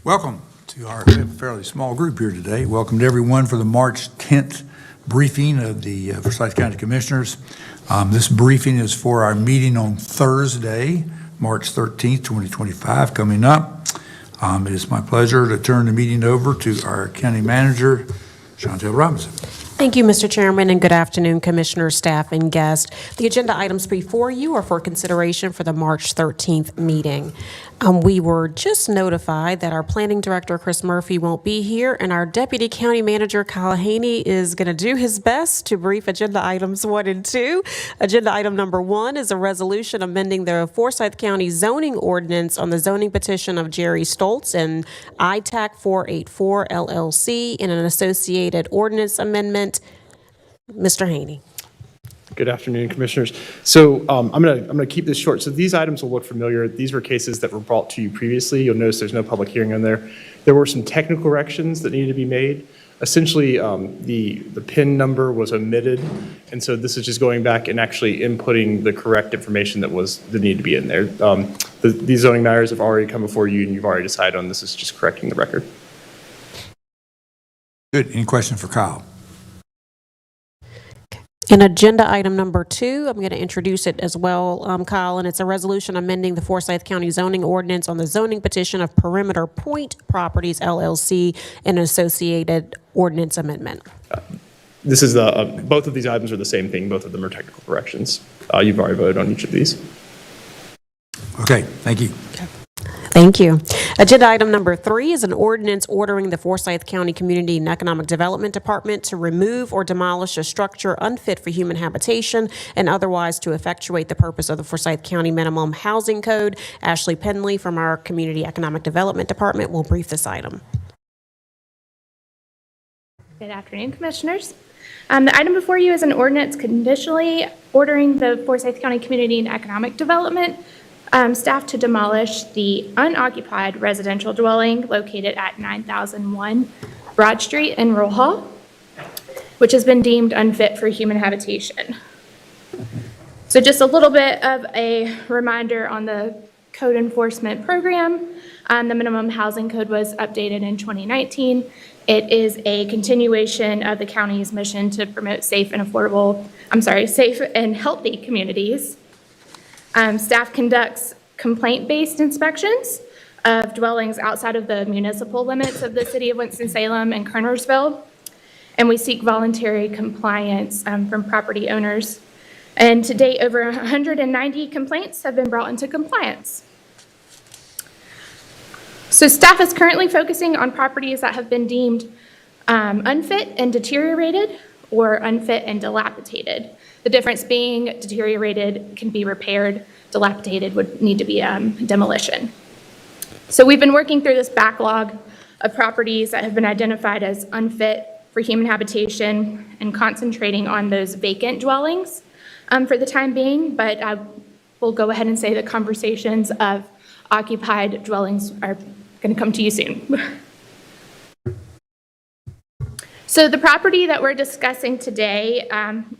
Welcome to our fairly small group here today. Welcome to everyone for the March 10th briefing of the Forsyth County Commissioners. This briefing is for our meeting on Thursday, March 13th, 2025, coming up. It is my pleasure to turn the meeting over to our County Manager, Chantel Robinson. Thank you, Mr. Chairman, and good afternoon, Commissioners, staff, and guests. The agenda items before you are for consideration for the March 13th meeting. We were just notified that our Planning Director, Chris Murphy, won't be here, and our Deputy County Manager, Kyle Haney, is going to do his best to brief agenda items 1 and 2. Agenda item number 1 is a resolution amending the Forsyth County zoning ordinance on the zoning petition of Jerry Stoltz and ITAC 484 LLC in an associated ordinance amendment. Mr. Haney. Good afternoon, Commissioners. So I'm gonna keep this short. So these items will look familiar. These were cases that were brought to you previously. You'll notice there's no public hearing on there. There were some technical corrections that needed to be made. Essentially, the PIN number was omitted, and so this is just going back and actually inputting the correct information that needed to be in there. These zoning matters have already come before you, and you've already decided on this. Is just correcting the record. Good. Any questions for Kyle? In agenda item number 2, I'm going to introduce it as well, Kyle, and it's a resolution amending the Forsyth County zoning ordinance on the zoning petition of Perimeter Point Properties LLC and an associated ordinance amendment. This is both of these items are the same thing. Both of them are technical corrections. You've already voted on each of these. Okay, thank you. Thank you. Agenda item number 3 is an ordinance ordering the Forsyth County Community and Economic Development Department to remove or demolish a structure unfit for human habitation and otherwise to effectuate the purpose of the Forsyth County Minimum Housing Code. Ashley Penley from our Community Economic Development Department will brief this item. Good afternoon, Commissioners. The item before you is an ordinance conditionally ordering the Forsyth County Community and Economic Development staff to demolish the unoccupied residential dwelling located at 9001 Broad Street in Roll Hall, which has been deemed unfit for human habitation. So just a little bit of a reminder on the code enforcement program. The minimum housing code was updated in 2019. It is a continuation of the county's mission to promote safe and healthy communities. Staff conducts complaint-based inspections of dwellings outside of the municipal limits of the city of Winston-Salem and Kernersville, and we seek voluntary compliance from property owners. And to date, over 190 complaints have been brought into compliance. So staff is currently focusing on properties that have been deemed unfit and deteriorated or unfit and dilapidated. The difference being deteriorated can be repaired, dilapidated would need to be demolition. So we've been working through this backlog of properties that have been identified as unfit for human habitation and concentrating on those vacant dwellings for the time being, but I will go ahead and say the conversations of occupied dwellings are going to come to you soon. So the property that we're discussing today,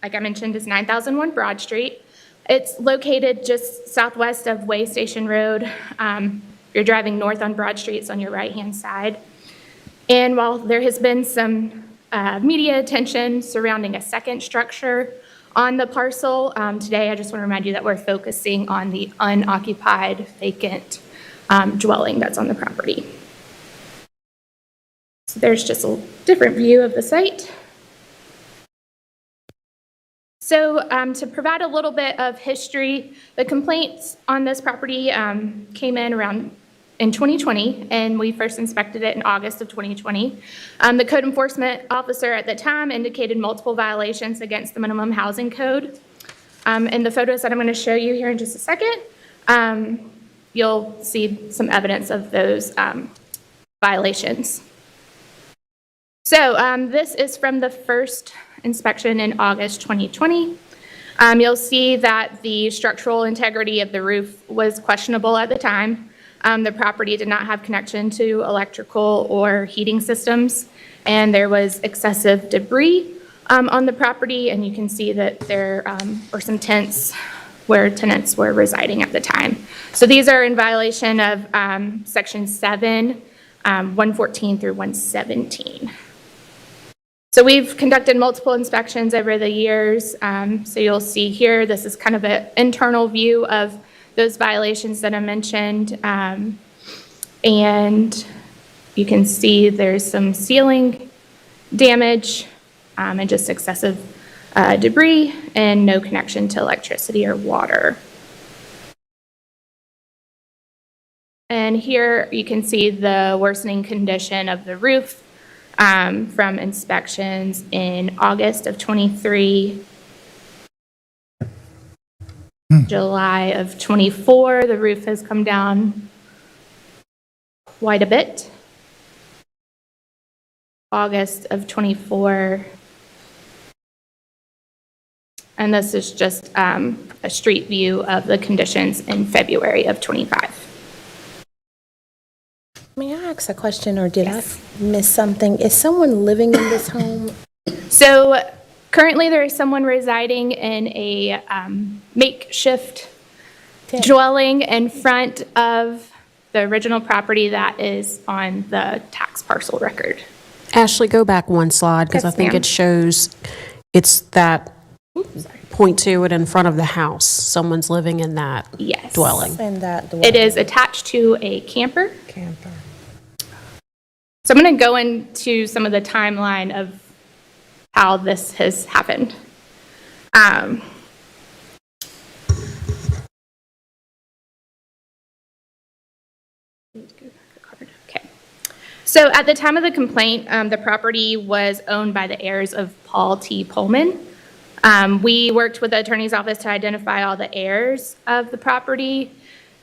like I mentioned, is 9001 Broad Street. It's located just southwest of Way Station Road. You're driving north on Broad Street, it's on your right-hand side. And while there has been some media attention surrounding a second structure on the parcel, today I just want to remind you that we're focusing on the unoccupied vacant dwelling that's on the property. So there's just a different view of the site. So to provide a little bit of history, the complaints on this property came in around in 2020, and we first inspected it in August of 2020. The code enforcement officer at the time indicated multiple violations against the minimum housing code. In the photos that I'm going to show you here in just a second, you'll see some evidence of those violations. So this is from the first inspection in August 2020. You'll see that the structural integrity of the roof was questionable at the time. The property did not have connection to electrical or heating systems, and there was excessive debris on the property, and you can see that there were some tents where tenants were residing at the time. So these are in violation of Section 7 114 through 117. So we've conducted multiple inspections over the years. So you'll see here, this is kind of an internal view of those violations that I mentioned. And you can see there's some ceiling damage and just excessive debris and no connection to electricity or water. And here you can see the worsening condition of the roof from inspections in August of 23, July of 24. The roof has come down quite a bit. August of 24. And this is just a street view of the conditions in February of 25. May I ask a question, or did I miss something? Is someone living in this home? So currently there is someone residing in a makeshift dwelling in front of the original property that is on the tax parcel record. Ashley, go back one slide, because I Yes, think ma'am. it shows it's that point to it in front of the house. Someone's living in that Yes. dwelling. In that It dwelling? is attached to a camper. Camper. So I'm going to go into some of the timeline of how this has happened. Okay. So at the time of the complaint, the property was owned by the heirs of Paul T. Pullman. We worked with the attorney's office to identify all the heirs of the property,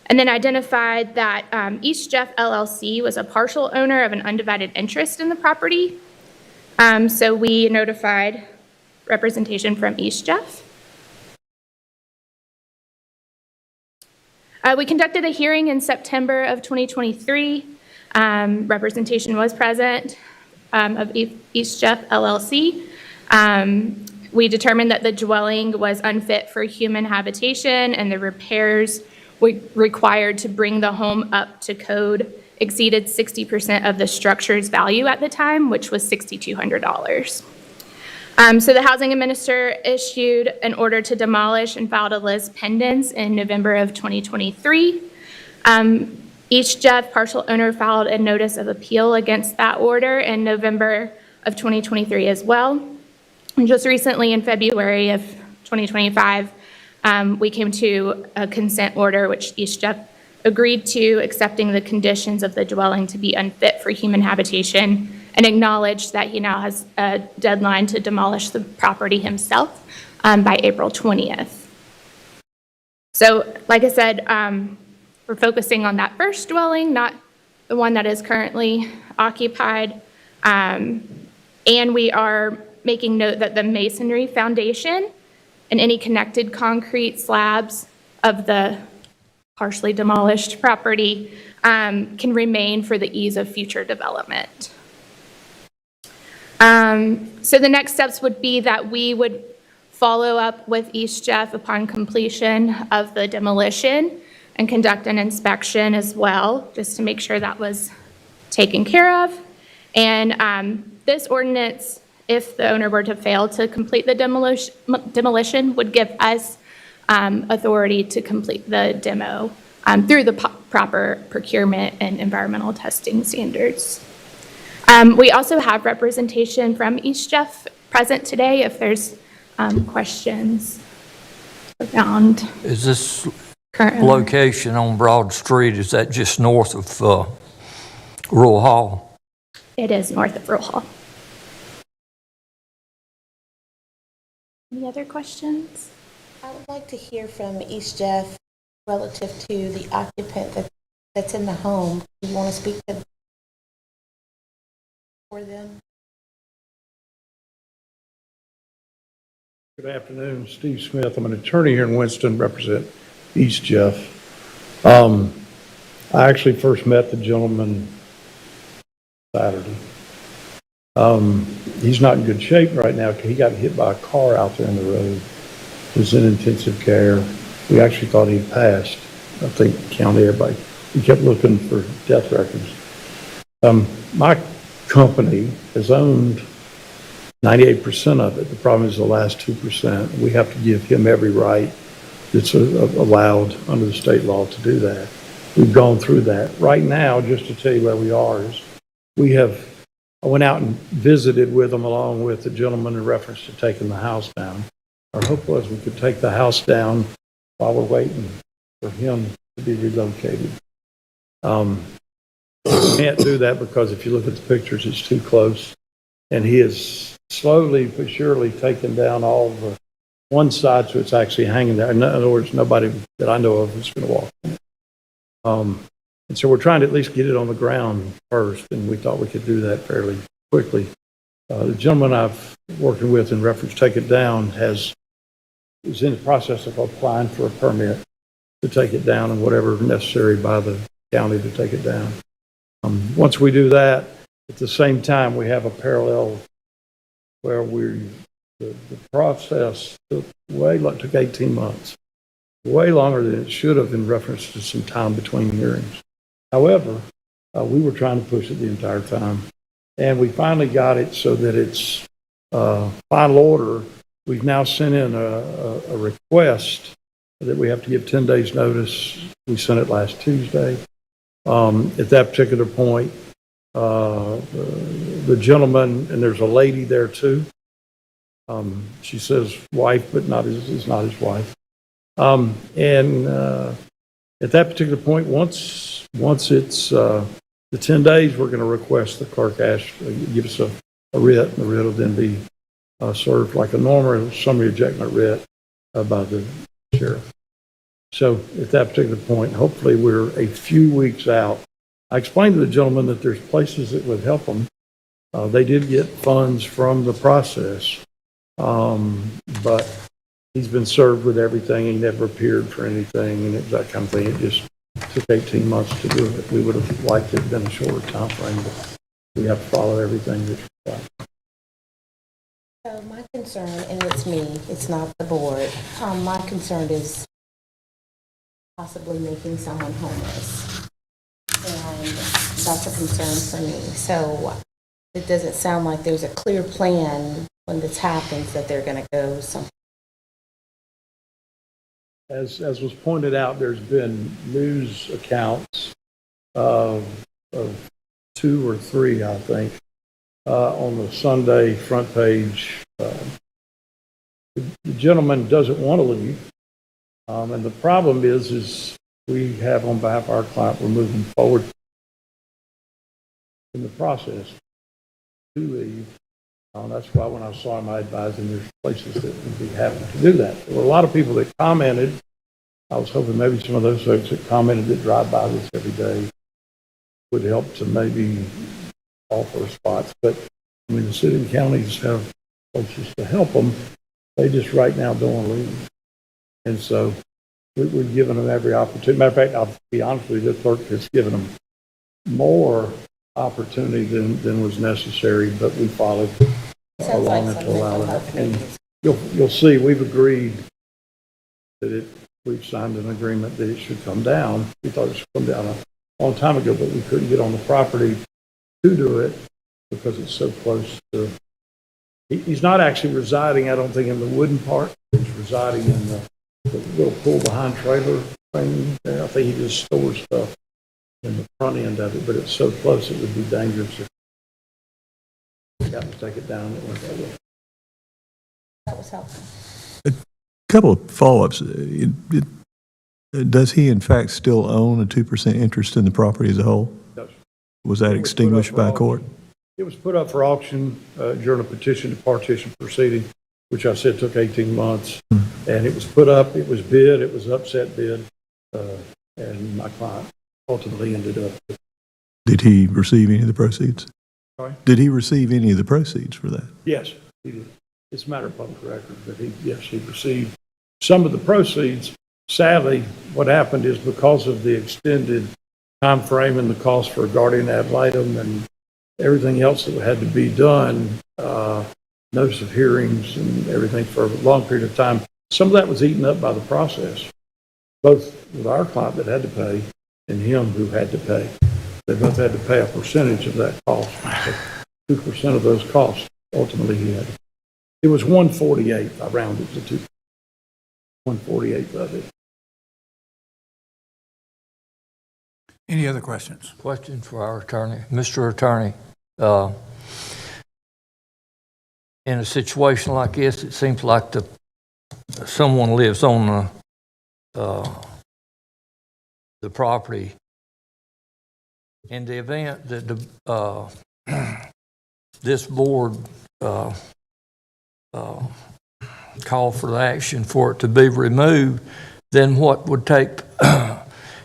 and then identified that East Jeff LLC was a partial owner of an undivided interest in the property. So we notified representation from East Jeff. We conducted a hearing in September of 2023. Representation was present of East Jeff LLC. We determined that the dwelling was unfit for human habitation, and the repairs required to bring the home up to code exceeded 60% of the structure's value at the time, which was $6,200. So the housing administrator issued an order to demolish and filed a lis pendens in November of 2023. Each Jeff partial owner filed a notice of appeal against that order in November of 2023 as well. And just recently in February of 2025, we came to a consent order which East Jeff agreed to, accepting the conditions of the dwelling to be unfit for human habitation, and acknowledged that he now has a deadline to demolish the property himself by April 20th. So like I said, we're focusing on that first dwelling, not the one that is currently occupied. And we are making note that the masonry foundation and any connected concrete slabs of the partially demolished property can remain for the ease of future development. So the next steps would be that we would follow up with East Jeff upon completion of the demolition and conduct an inspection as well, just to make sure that was taken care of. And this ordinance, if the owner were to fail to complete the demolition, would give us authority to complete the demo through the proper procurement and environmental testing standards. We also have representation from East Jeff present today if there's questions around Is this current. location on Broad Street, is that just north of Rural Hall? It is north of Rural Hall. Any other questions? I would like to hear from East Jeff relative to the occupant that's in the home. Do you want to speak to for them? Good afternoon, Steve Smith. I'm an attorney here in Winston, represent East Jeff. I actually first met the gentleman Saturday. He's not in good shape right now because he got hit by a car out there in the road. He's in intensive care. We actually thought he passed. I think county everybody. We kept looking for death records. My company has owned 98% of it. The problem is the last 2%. We have to give him every right that's allowed under the state law to do that. We've gone through that. Right now, just to tell you where we are, is I went out and visited with them along with the gentleman in reference to taking the house down. Our hope was we could take the house down while we're waiting for him to be relocated. We can't do that because if you look at the pictures, it's too close. And he is slowly but surely taking down all the one side so it's actually hanging there. In other words, nobody that I know of is going to walk in it. And so we're trying to at least get it on the ground first, and we thought we could do that fairly quickly. The gentleman I've working with in reference to take it down is in the process of applying for a permit to take it down and whatever necessary by the county to take it down. Once we do that, at the same time, we have a parallel where the process took 18 months, way longer than it should have in reference to some time between hearings. However, we were trying to push it the entire time, and we finally got it so that it's final order. We've now sent in a request that we have to give 10 days notice. We sent it last Tuesday. At that particular point, the gentleman, and there's a lady there too. She says wife, but is not his wife. And at that particular point, once it's the 10 days, we're going to request the clerk give us a writ, and the writ will then be served like a normal summary ejectment writ by the sheriff. So at that particular point, hopefully we're a few weeks out. I explained to the gentleman that there's places that would help them. They did get funds from the process, but he's been served with everything. He never appeared for anything and that kind of thing. It just took 18 months to do it. We would have liked it to have been a shorter time frame, but we have to follow everything that's required. So my concern, and it's me, it's not the board, my concern is possibly making someone homeless. And that's a concern for me. So it doesn't sound like there's a clear plan when this happens that they're going to go somewhere. As was pointed out, there's been news accounts of 2 or 3, I think, on the Sunday front page. The gentleman doesn't want to leave, and the problem is we have on behalf of our client, we're moving forward in the process to leave. That's why when I saw him, I advised him there's places that would be happy to do that. There were a lot of people that commented. I was hoping maybe some of those folks that commented that drive by this every day would help to maybe offer spots. But I mean, the city and counties have places to help them. They just right now don't want to leave. And so we're giving them every opportunity. Matter of fact, I'll be honest with you, the clerk has given them more opportunity than was necessary, but we followed along to allow that. And you'll see we've agreed that we've signed an agreement that it should come down. We thought it should come down a long time ago, but we couldn't get on the property to do it because it's so close to. He's not actually residing, I don't think, in the wooden part. He's residing in the little pull behind trailer thing there. I think he just stores stuff in the front end of it, but it's so close it would be dangerous if we got to take it down. It went that way. That was helpful. Couple of follow-ups. Does he in fact still own a 2% interest in the property as a whole? Yes. Was that extinguished by court? It was put up for auction during a petition to partition proceeding, which I said took 18 months. And it was put up, it was bid, it was an upset bid, and my client ultimately ended up. Did he receive any of the proceeds? Sorry? Did he receive any of the proceeds for that? Yes, he did. It's a matter of public record, but he received some of the proceeds. Sadly, what happened is because of the extended time frame and the cost for a guardian ad litem and everything else that had to be done, notice of hearings and everything for a long period of time, some of that was eaten up by the process, both with our client that had to pay and him who had to pay. They both had to pay a percentage of that cost. So 2% of those costs, ultimately, he had. It was 148, I rounded to 2. 148 of it. Any other questions? Question for our attorney. Mr. Attorney, in a situation like this, it seems like someone lives on the property. In the event that this board call for the action for it to be removed, then what would take,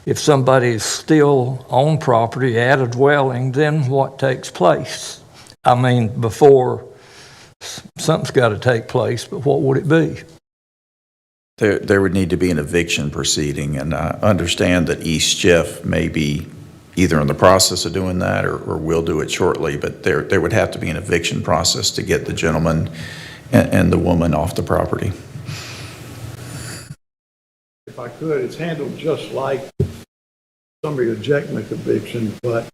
if somebody is still on property at a dwelling, then what takes place? I mean, before something's got to take place, but what would it be? There would need to be an eviction proceeding, and I understand that East Jeff may be either in the process of doing that or will do it shortly, but there would have to be an eviction process to get the gentleman and the woman off the property. If I could, it's handled just like somebody ejectment eviction, but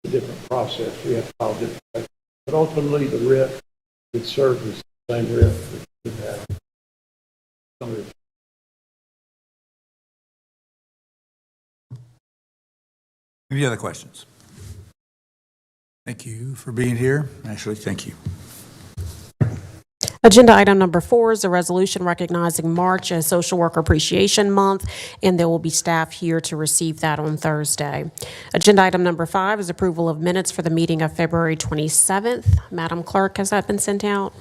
a different process. We have to file different papers. But ultimately, the writ would serve as the same writ that we have. Somebody. Any other questions? Thank you for being here. Ashley, thank you. Agenda item number 4 is a resolution recognizing March as Social Worker Appreciation Month, and there will be staff here to receive that on Thursday. Agenda item number 5 is approval of minutes for the meeting of February 27th. Madam Clerk, has that been sent out?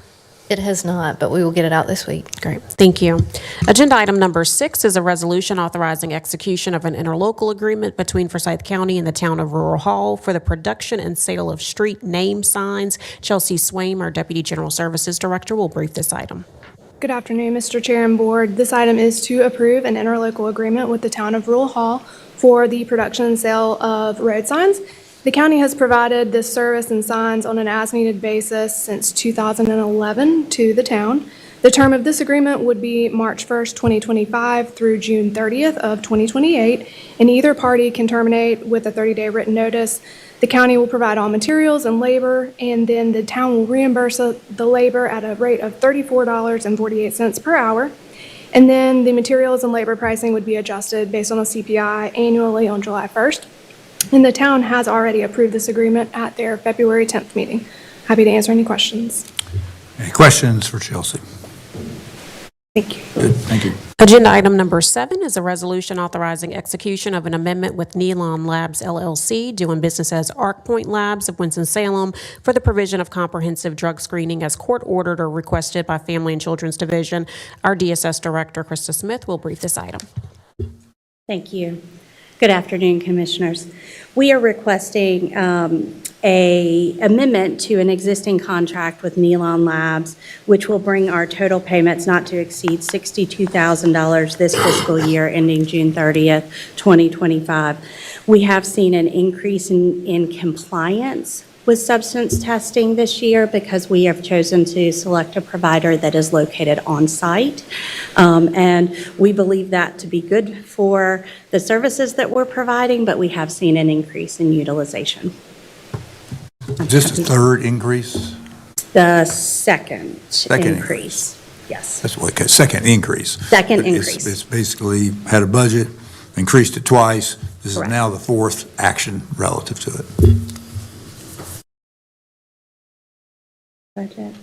It has not, but we will get it out this week. Great, thank you. Agenda item number 6 is a resolution authorizing execution of an interlocal agreement between Forsyth County and the town of Rural Hall for the production and sale of street name signs. Chelsea Swaim, our Deputy General Services Director, will brief this item. Good afternoon, Mr. Chair and Board. This item is to approve an interlocal agreement with the town of Rural Hall for the production and sale of road signs. The county has provided this service and signs on an as-needed basis since 2011 to the town. The term of this agreement would be March 1st, 2025 through June 30th of 2028, and either party can terminate with a 30-day written notice. The county will provide all materials and labor, and then the town will reimburse the labor at a rate of $34.48 per hour. And then the materials and labor pricing would be adjusted based on a CPI annually on July 1st. And the town has already approved this agreement at their February 10th meeting. Happy to answer any questions. Any questions for Chelsea? Thank you. Good, thank you. Agenda item number 7 is a resolution authorizing execution of an amendment with Nealon Labs LLC, doing business as ArcPoint Labs of Winston-Salem, for the provision of comprehensive drug screening as court-ordered or requested by Family and Children's Division. Our DSS Director, Krista Smith, will brief this item. Thank you. Good afternoon, Commissioners. We are requesting a amendment to an existing contract with Nealon Labs, which will bring our total payments not to exceed $62,000 this fiscal year ending June 30th, 2025. We have seen an increase in compliance with substance testing this year because we have chosen to select a provider that is located on site. And we believe that to be good for the services that we're providing, but we have seen an increase in utilization. Is this the third increase? The second Second increase. Yes. That's what, okay, second increase. Second But increase. It's basically had a budget, increased it twice. This is Correct. now the fourth action relative to it. Budget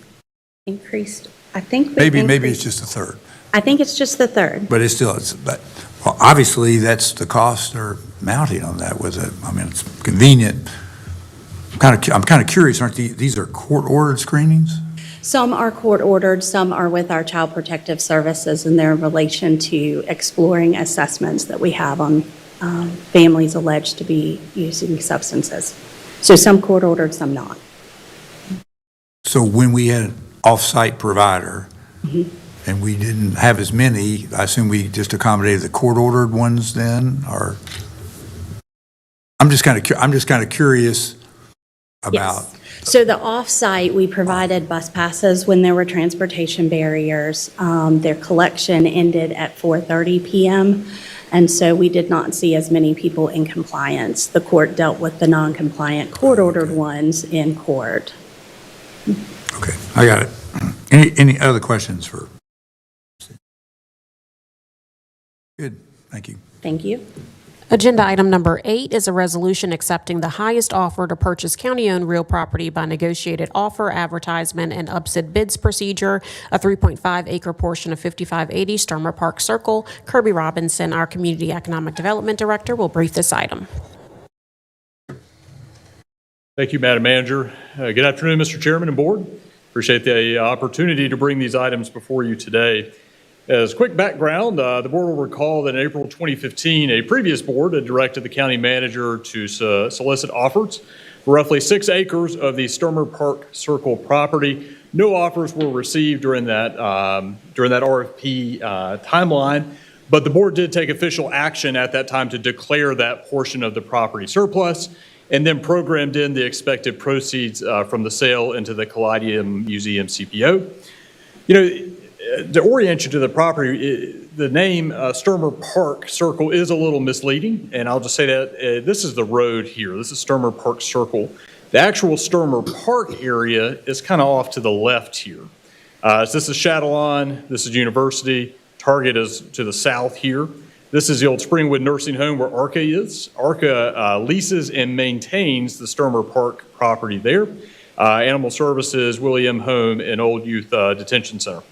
increased, I think. Maybe it's increased- just the third, I think it's just the third. but it's still, but well, obviously that's the cost they're mounting on that with it. I mean, it's convenient. I'm kind of curious, aren't these are court-ordered screenings? Some are court-ordered, some are with our Child Protective Services, and they're in relation to exploring assessments that we have on families alleged to be using substances. So some court-ordered, some not. So when we had an off-site provider and we didn't have as many, I assume we just accommodated the court-ordered ones then, or? I'm just kind of curious about. Yes. So the off-site, we provided bus passes when there were transportation barriers. Their collection ended at 4:30 p.m. And so we did not see as many people in compliance. The court dealt with the non-compliant court-ordered ones in court. Okay, I got it. Any other questions for? Good, thank you. Thank you. Agenda item number 8 is a resolution accepting the highest offer to purchase county-owned real property by negotiated offer, advertisement, and upset bids procedure, a 3.5-acre portion of 5580 Sturmer Park Circle. Kirby Robinson, our Community Economic Development Director, will brief this item. Thank you, Madam Manager. Good afternoon, Mr. Chairman and Board. Appreciate the opportunity to bring these items before you today. As quick background, the board will recall that in April 2015, a previous board had directed the county manager to solicit offers for roughly 6 acres of the Sturmer Park Circle property. No offers were received during that RFP timeline, but the board did take official action at that time to declare that portion of the property surplus, and then programmed in the expected proceeds from the sale into the Caladium Museum CPO. You know, to orient you to the property, the name Sturmer Park Circle is a little misleading, and I'll just say that this is the road here. This is Sturmer Park Circle. The actual Sturmer Park area is kind of off to the left here. So this is Chatelawn, this is University, Target is to the south here. This is the old Springwood Nursing Home where ARCA is. ARCA leases and maintains the Sturmer Park property there. Animal Services, William Home, and Old Youth Detention Center.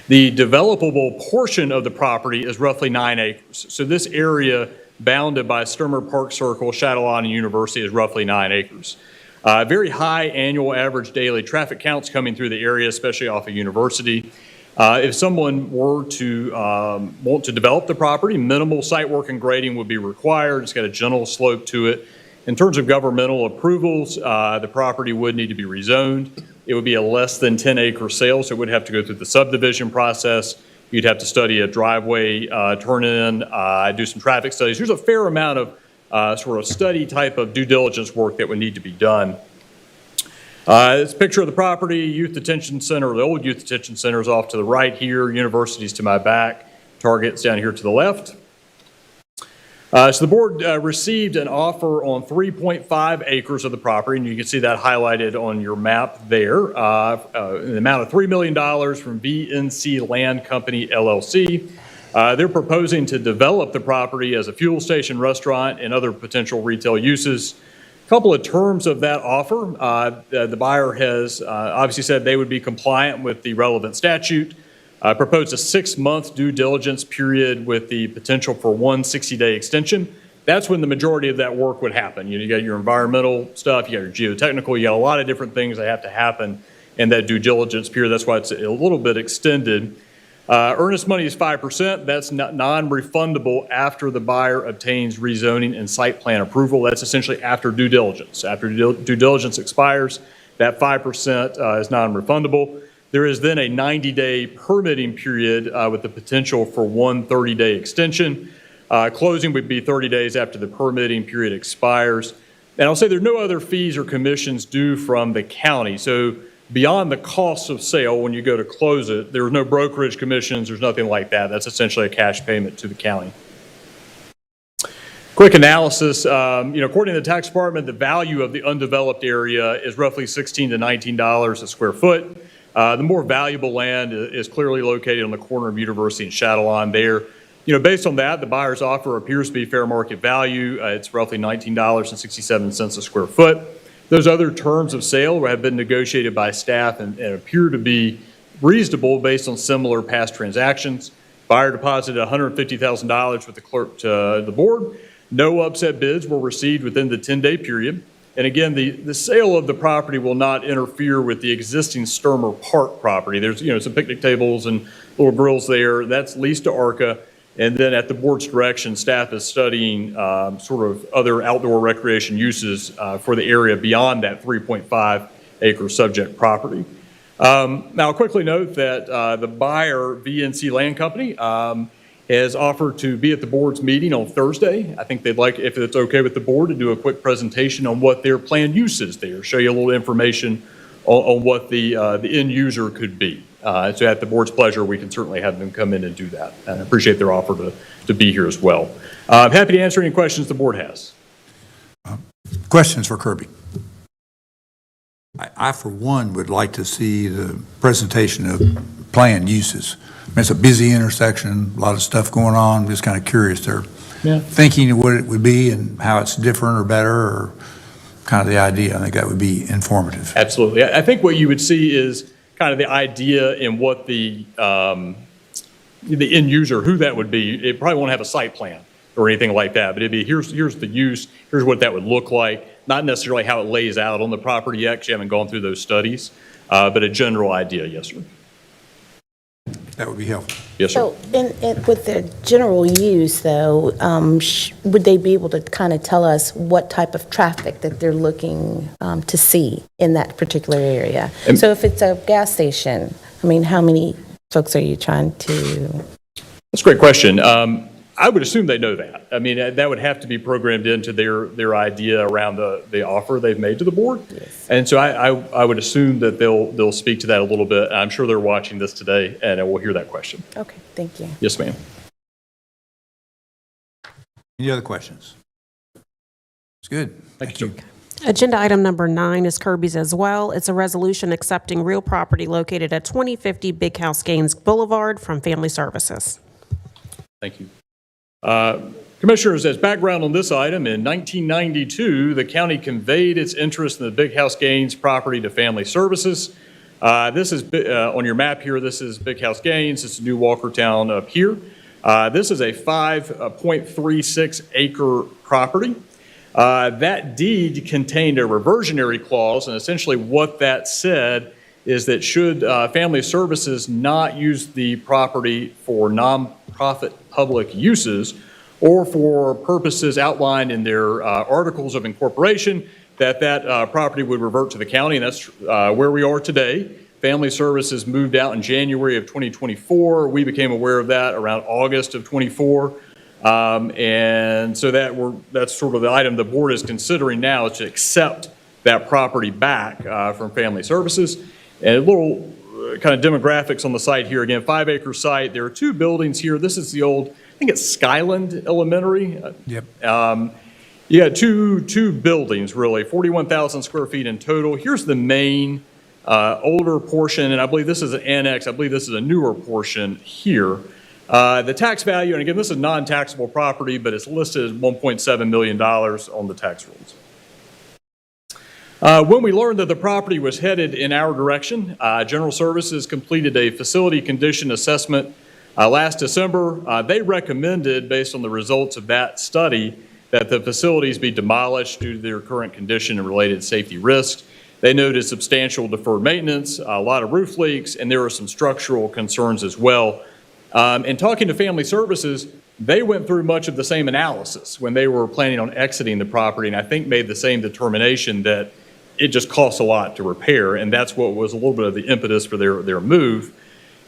The developable portion of the property is roughly 9 acres. So this area bounded by Sturmer Park Circle, Chatelawn, and University is roughly 9 acres. Very high annual average daily traffic counts coming through the area, especially off of University. If someone were to want to develop the property, minimal site work and grading would be required. It's got a gentle slope to it. In terms of governmental approvals, the property would need to be rezoned. It would be a less than 10-acre sale, so it would have to go through the subdivision process. You'd have to study a driveway turn-in, do some traffic studies. There's a fair amount of sort of study type of due diligence work that would need to be done. This picture of the property, Youth Detention Center, the old Youth Detention Center is off to the right here, University's to my back, Target's down here to the left. So the board received an offer on 3.5 acres of the property, and you can see that highlighted on your map there. An amount of $3 million from VNC Land Company, LLC. They're proposing to develop the property as a fuel station, restaurant, and other potential retail uses. A couple of terms of that offer. The buyer has obviously said they would be compliant with the relevant statute. Proposed a 6-month due diligence period with the potential for one 60-day extension. That's when the majority of that work would happen. You got your environmental stuff, you got your geotechnical, you got a lot of different things that have to happen in that due diligence period. That's why it's a little bit extended. Earnest money is 5%. That's non-refundable after the buyer obtains rezoning and site plan approval. That's essentially after due diligence. After due diligence expires, that 5% is non-refundable. There is then a 90-day permitting period with the potential for one 30-day extension. Closing would be 30 days after the permitting period expires. And I'll say there are no other fees or commissions due from the county. So beyond the cost of sale, when you go to close it, there's no brokerage commissions, there's nothing like that. That's essentially a cash payment to the county. Quick analysis, according to the tax department, the value of the undeveloped area is roughly $16 to $19 a square foot. The more valuable land is clearly located on the corner of University and Chatelawn there. Based on that, the buyer's offer appears to be fair market value. It's roughly $19.67 a square foot. Those other terms of sale have been negotiated by staff and appear to be reasonable based on similar past transactions. Buyer deposited $150,000 with the clerk to the board. No upset bids were received within the 10-day period. And again, the sale of the property will not interfere with the existing Sturmer Park property. There's, some picnic tables and little grills there. That's leased to ARCA. And then at the board's direction, staff is studying sort of other outdoor recreation uses for the area beyond that 3.5 acre subject property. Now, I'll quickly note that the buyer, VNC Land Company, has offered to be at the board's meeting on Thursday. I think they'd like, if it's okay with the board, to do a quick presentation on what their planned use is there, show you a little information on what the end user could be. So at the board's pleasure, we can certainly have them come in and do that. And I appreciate their offer to be here as well. I'm happy to answer any questions the board has. Questions for Kirby? I, for one, would like to see the presentation of planned uses. I mean, it's a busy intersection, a lot of stuff going on. Just kind of curious their thinking of what it would be and how it's different or better, or kind of the idea. I think that would be informative. Absolutely. I think what you would see is kind of the idea and what the end user, who that would be. It probably won't have a site plan or anything like that, but it'd be here's the use, here's what that would look like. Not necessarily how it lays out on the property yet, because you haven't gone through those studies, but a general idea, yes, sir. That would be helpful. Yes, sir. So, with the general use, though, would they be able to kind of tell us what type of traffic that they're looking to see in that particular area? So if it's a gas station, I mean, how many folks are you trying to? That's a great question. I would assume they know that. I mean, that would have to be programmed into their idea around the offer they've made to the board. Yes. And so I would assume that they'll speak to that a little bit. I'm sure they're watching this today, and we'll hear that question. Okay, thank you. Yes, ma'am. Any other questions? It's good. Thank you. Agenda item number 9 is Kirby's as well. It's a resolution accepting real property located at 2050 Big House Gaines Boulevard from Family Services. Thank you. Commissioners, as background on this item, in 1992, the county conveyed its interest in the Big House Gaines property to Family Services. This is on your map here. This is Big House Gaines. It's New Walkertown up here. This is a 5.36 acre property. That deed contained a reversionary clause, and essentially what that said is that should Family Services not use the property for nonprofit public uses or for purposes outlined in their articles of incorporation, that property would revert to the county, and that's where we are today. Family Services moved out in January of 2024. We became aware of that around August of 24. And so that's sort of the item the board is considering now, is to accept that property back from Family Services. And a little kind of demographics on the site here. Again, 5-acre site. There are 2 buildings here. This is the old, I think it's Skyland Elementary. Yep. You got two buildings, really, 41,000 square feet in total. Here's the main older portion, and I believe this is an annex. I believe this is a newer portion here. The tax value, and again, this is non-taxable property, but it's listed as $1.7 million on the tax rolls. When we learned that the property was headed in our direction, General Services completed a facility condition assessment last December. They recommended, based on the results of that study, that the facilities be demolished due to their current condition and related safety risks. They noted substantial deferred maintenance, a lot of roof leaks, and there were some structural concerns as well. In talking to Family Services, they went through much of the same analysis when they were planning on exiting the property, and I think made the same determination that it just costs a lot to repair, and that's what was a little bit of the impetus for their move.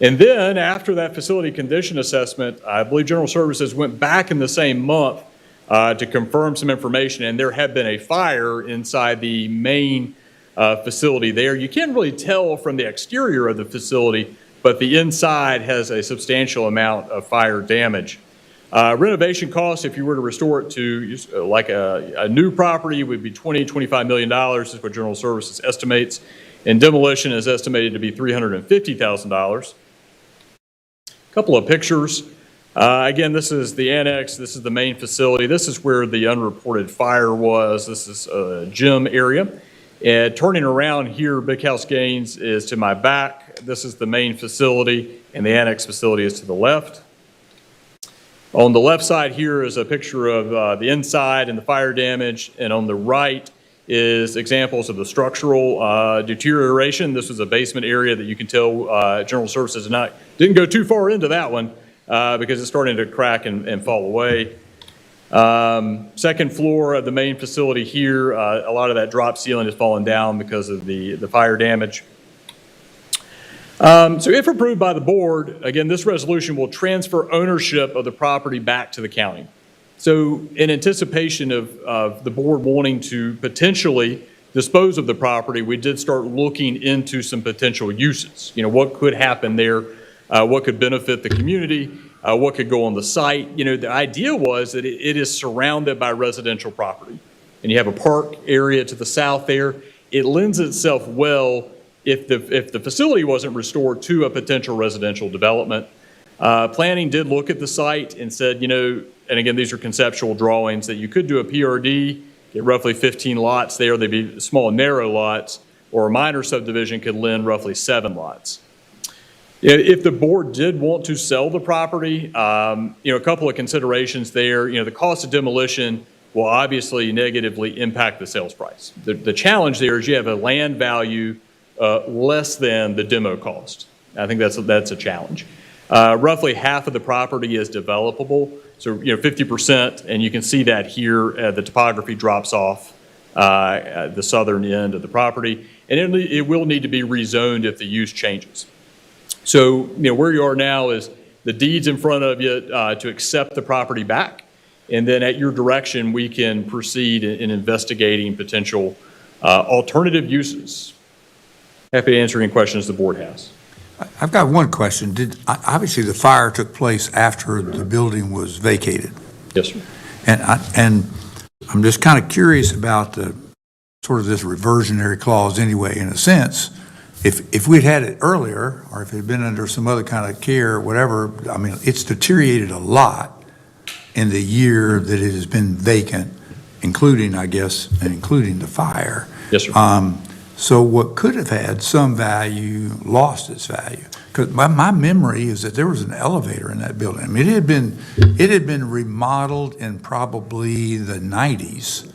And then after that facility condition assessment, I believe General Services went back in the same month to confirm some information, and there had been a fire inside the main facility there. You can't really tell from the exterior of the facility, but the inside has a substantial amount of fire damage. Renovation costs, if you were to restore it to like a new property, would be $20–25 million, is what General Services estimates, and demolition is estimated to be $350,000. A couple of pictures. Again, this is the annex. This is the main facility. This is where the unreported fire was. This is a gym area. And turning around here, Big House Gaines is to my back. This is the main facility, and the annex facility is to the left. On the left side here is a picture of the inside and the fire damage, and on the right is examples of the structural deterioration. This was a basement area that you can tell General Services didn't go too far into that one because it's starting to crack and fall away. Second floor of the main facility here, a lot of that drop ceiling has fallen down because of the fire damage. So if approved by the board, again, this resolution will transfer ownership of the property back to the county. So in anticipation of the board wanting to potentially dispose of the property, we did start looking into some potential uses. What could happen there, what could benefit the community, what could go on the site. The idea was that it is surrounded by residential property, and you have a park area to the south there. It lends itself well if the facility wasn't restored to a potential residential development. Planning did look at the site and said, and again, these are conceptual drawings, that you could do a PRD, get roughly 15 lots there. They'd be small and narrow lots, or a minor subdivision could lend roughly 7 lots. If the board did want to sell the property, a couple of considerations there. The cost of demolition will obviously negatively impact the sales price. The challenge there is you have a land value less than the demo cost. I think that's a challenge. Roughly half of the property is developable, so 50%, and you can see that here. The topography drops off at the southern end of the property, and it will need to be rezoned if the use changes. So where you are now is the deeds in front of you to accept the property back, and then at your direction we can proceed in investigating potential alternative uses. Happy to answer any questions the board has. I've got one question. Obviously, the fire took place after the building was vacated. Yes, sir. And I'm just kind of curious about the sort of this reversionary clause anyway, in a sense. If we'd had it earlier, or if it had been under some other kind of care or whatever, I mean, it's deteriorated a lot in the year that it has been vacant, including, I guess, and including the fire. Yes, sir. So what could have had some value lost its value. Because my memory is that there was an elevator in that building. I mean, it had been remodeled in probably the 90s,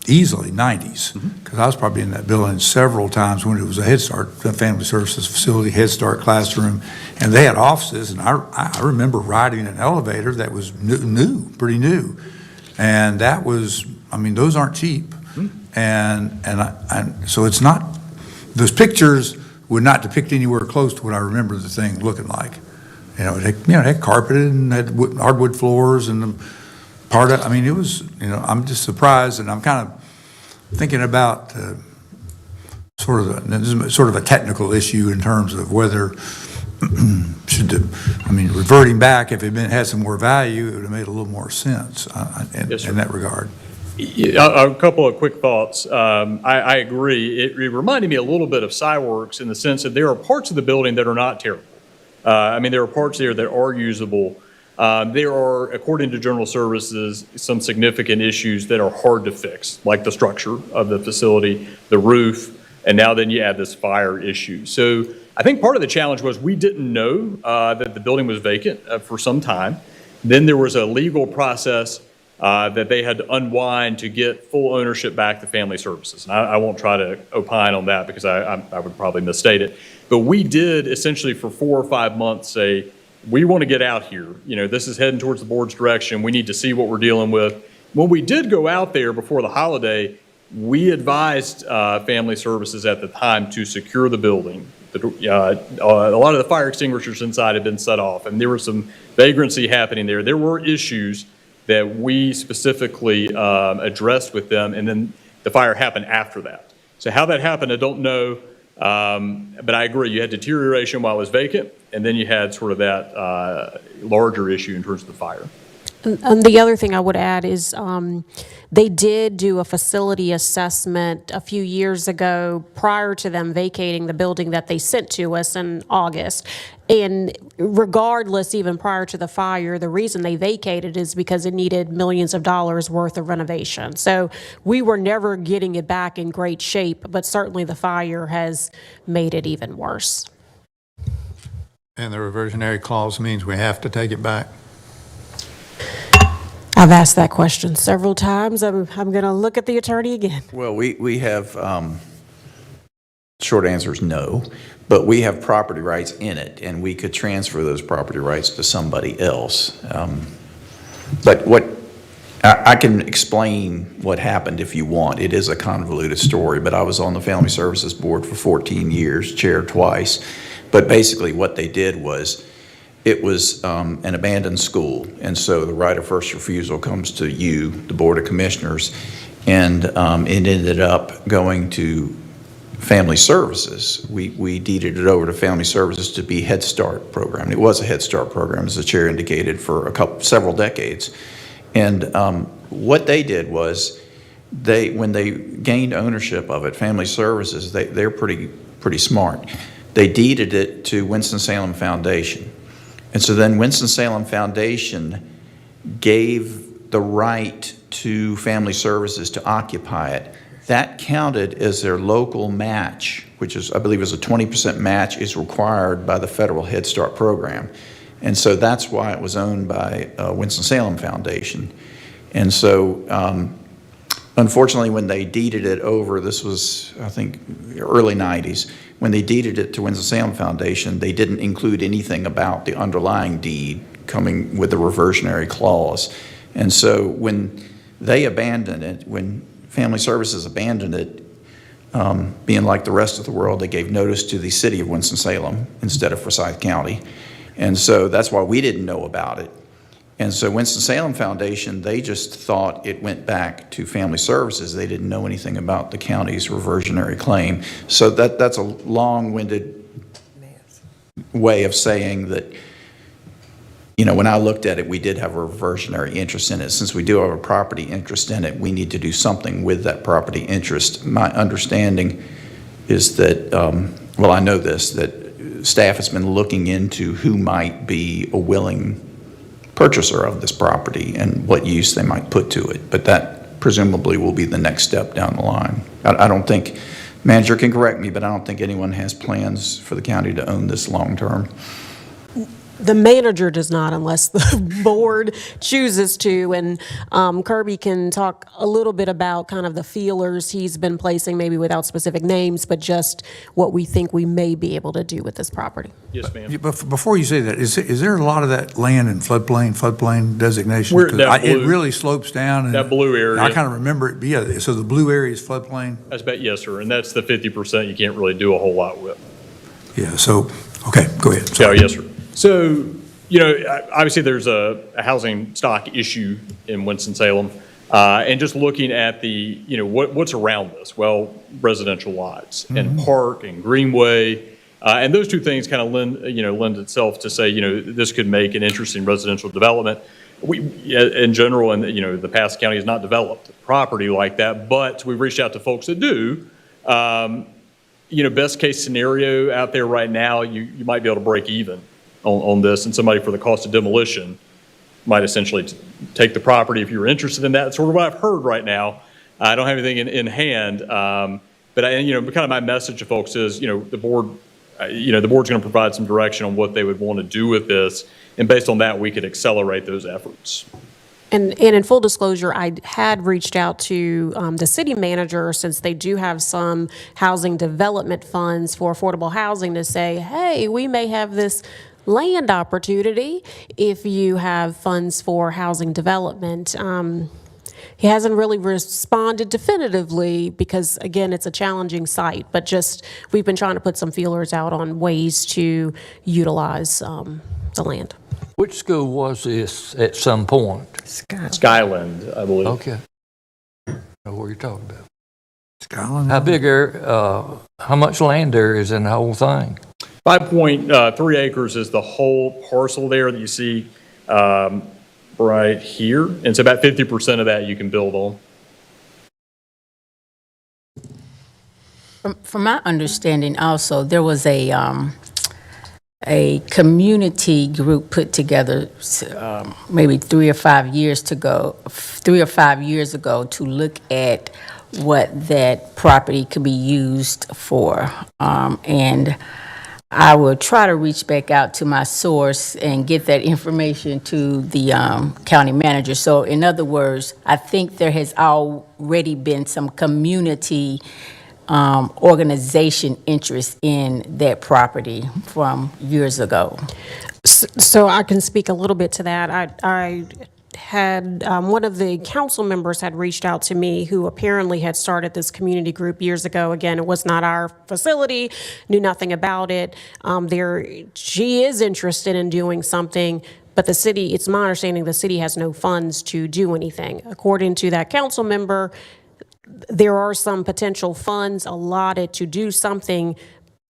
easily 90s, because I was probably in that building several times when it was a Head Start, Family Services facility, Head Start classroom, and they had offices, and I remember riding an elevator that was new, pretty new, and that was, I mean, those aren't cheap. And so it's not, those pictures would not depict anywhere close to what I remember the thing looking like. It had carpeted and had hardwood floors and I mean, it was, I'm just surprised, and I'm kind of thinking about sort of a technical issue in terms of whether reverting back, if it had some more value, it would have made a little more sense in that regard. A couple of quick thoughts. I agree. It reminded me a little bit of Cyworks in the sense that there are parts of the building that are not terrible. There are parts there that are usable. There are, according to General Services, some significant issues that are hard to fix, like the structure of the facility, the roof, and now then you add this fire issue. So I think part of the challenge was we didn't know that the building was vacant for some time. Then there was a legal process that they had to unwind to get full ownership back to Family Services. And I won't try to opine on that because I would probably misstate it. But we did essentially for 4 or 5 months say, we want to get out here. This is heading towards the board's direction. We need to see what we're dealing with. When we did go out there before the holiday, we advised Family Services at the time to secure the building. A lot of the fire extinguishers inside had been set off, and there was some vagrancy happening there. There were issues that we specifically addressed with them, and then the fire happened after that. So how that happened, I don't know, but I agree. You had deterioration while it was vacant, and then you had sort of that larger issue in terms of the fire. And the other thing I would add is they did do a facility assessment a few years ago prior to them vacating the building that they sent to us in August. And regardless, even prior to the fire, the reason they vacated is because it needed millions of dollars worth of renovation. So we were never getting it back in great shape, but certainly the fire has made it even worse. And the reversionary clause means we have to take it back? I've asked that question several times. I'm going to look at the attorney again. Well, we have, short answer is no, but we have property rights in it, and we could transfer those property rights to somebody else. But I can explain what happened if you want. It is a convoluted story, but I was on the Family Services Board for 14 years, chaired twice. But basically what they did was, it was an abandoned school, and so the right of first refusal comes to you, the Board of Commissioners, and it ended up going to Family Services. We deeded it over to Family Services to be Head Start program. It was a Head Start program, as the chair indicated, for several decades. And what they did was, when they gained ownership of it, Family Services, they're pretty smart. They deeded it to Winston-Salem Foundation. And so then Winston-Salem Foundation gave the right to Family Services to occupy it. That counted as their local match, which is, I believe, is a 20% match is required by the federal Head Start program. And so that's why it was owned by Winston-Salem Foundation. And so unfortunately, when they deeded it over, this was, I think, early 90s, when they deeded it to Winston-Salem Foundation, they didn't include anything about the underlying deed coming with the reversionary clause. And so when they abandoned it, when Family Services abandoned it, being like the rest of the world, they gave notice to the city of Winston-Salem instead of Forsyth County. And so that's why we didn't know about it. And so Winston-Salem Foundation, they just thought it went back to Family Services. They didn't know anything about the county's reversionary claim. So that's a long-winded way of saying that, you know, when I looked at it, we did have a reversionary interest in it. Since we do have a property interest in it, we need to do something with that property interest. My understanding is that, well, I know this, that staff has been looking into who might be a willing purchaser of this property and what use they might put to it. But that presumably will be the next step down the line. I don't think, manager can correct me, but I don't think anyone has plans for the county to own this long-term. The manager does not unless the board chooses to. And Kirby can talk a little bit about kind of the feelers he's been placing, maybe without specific names, but just what we think we may be able to do with this property. Yes, ma'am. Before you say that, is there a lot of that land in floodplain designation? Where that It blue- really slopes down. And that blue area. I kind of remember it, yeah, so the blue area is floodplain? That's about, yes, sir, and that's the 50% you can't really do a whole lot with. Yeah, so, okay, go ahead. Yeah, Sorry. yes, sir. So, you know, obviously there's a housing stock issue in Winston-Salem. And just looking at the, you know, what's around this? Well, residential lots and park and greenway. And those two things kind of lend itself to say, you know, this could make an interesting residential development. We, in general, and you know, the past county has not developed property like that, but we've reached out to folks that do. You know, best case scenario out there right now, you might be able to break even on this, and somebody for the cost of demolition might essentially take the property if you're interested in that. That's sort of what I've heard right now. I don't have anything in hand, but you know, kind of my message to folks is, you know, the board's going to provide some direction on what they would want to do with this, and based on that, we could accelerate those efforts. And in full disclosure, I had reached out to the city manager, since they do have some housing development funds for affordable housing, to say, hey, we may have this land opportunity if you have funds for housing development. He hasn't really responded definitively because, again, it's a challenging site, but just we've been trying to put some feelers out on ways to utilize the land. Which school was this at some point? Skyland, I believe. Okay. I know what you're talking about. Skyland? How big how much land there is in the whole thing? 5.3 acres is the whole parcel there that you see right here. And so about 50% of that you can build on. From my understanding also, there was a community group put together maybe 3 or 5 years ago to look at what that property could be used for. And I will try to reach back out to my source and get that information to the county manager. So in other words, I think there has already been some community organization interest in that property from years ago. So I can speak a little bit to that. I had one of the council members had reached out to me, who apparently had started this community group years ago. Again, it was not our facility, knew nothing about it. She is interested in doing something, but the city, it's my understanding the city has no funds to do anything. According to that council member, there are some potential funds allotted to do something,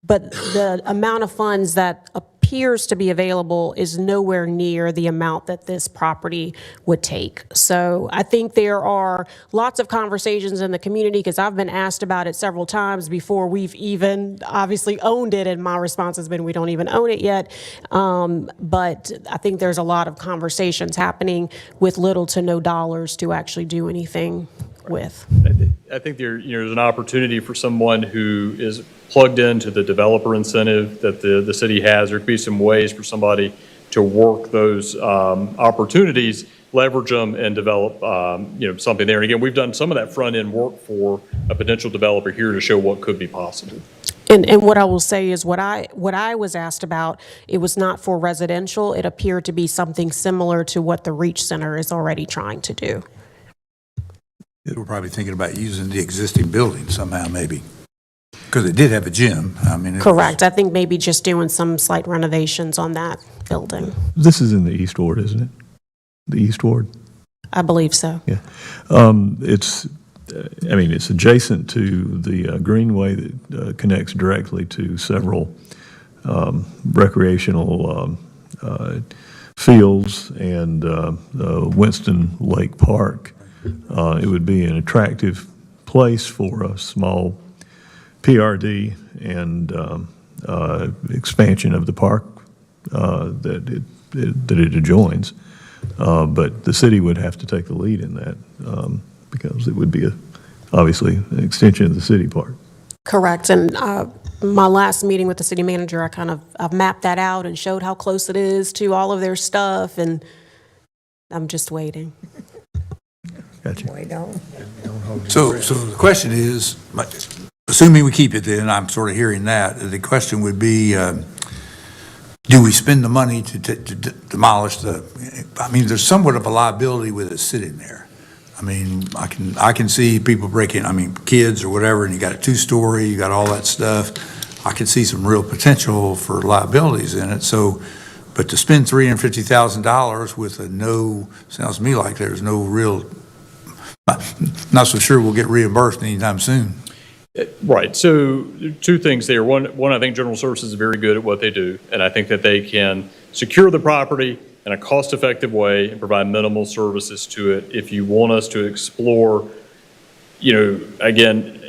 but the amount of funds that appears to be available is nowhere near the amount that this property would take. So I think there are lots of conversations in the community, because I've been asked about it several times before we've even obviously owned it, and my response has been, we don't even own it yet. But I think there's a lot of conversations happening with little to no dollars to actually do anything with. I think there's an opportunity for someone who is plugged into the developer incentive that the city has. There could be some ways for somebody to work those opportunities, leverage them, and develop something there. And again, we've done some of that front end work for a potential developer here to show what could be possible. And what I will say is what I was asked about, it was not for residential. It appeared to be something similar to what the Reach Center is already trying to do. We're probably thinking about using the existing building somehow, maybe, because it did have a gym. I mean, Correct. I think maybe just doing some slight renovations on that building. This is in the East Ward, isn't it? The East Ward? I believe so. Yeah. It's adjacent to the greenway that connects directly to several recreational fields and Winston Lake Park. It would be an attractive place for a small PRD and expansion of the park that it adjoins. But the city would have to take the lead in that because it would be obviously an extension of the city park. Correct. And my last meeting with the city manager, I've mapped that out and showed how close it is to all of their stuff, and I'm just waiting. Gotcha. So the question is, assuming we keep it then, I'm sort of hearing that, the question would be, do we spend the money to demolish there's somewhat of a liability with it sitting there. I mean, I can see people breaking, kids or whatever, and you got a 2-story, you got all that stuff. I can see some real potential for liabilities in it. So, but to spend $350,000 with sounds to me like there's no real, not so sure we'll get reimbursed anytime soon. Right. So two things there. One, I think General Services is very good at what they do, and I think that they can secure the property in a cost-effective way and provide minimal services to it. If you want us to explore, again,